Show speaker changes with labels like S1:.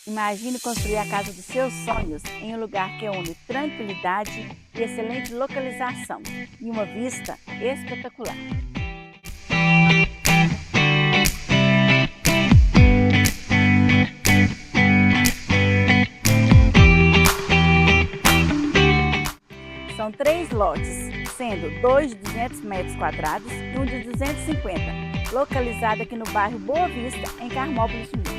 S1: Imagine construir a casa dos seus sonhos em um lugar que une tranquilidade e excelente localização e uma vista espetacular. São 3 lotes, sendo 2 de 200 metros quadrados e um de 250, localizado aqui no bairro Boa Vista, em Carmópolis de Minas.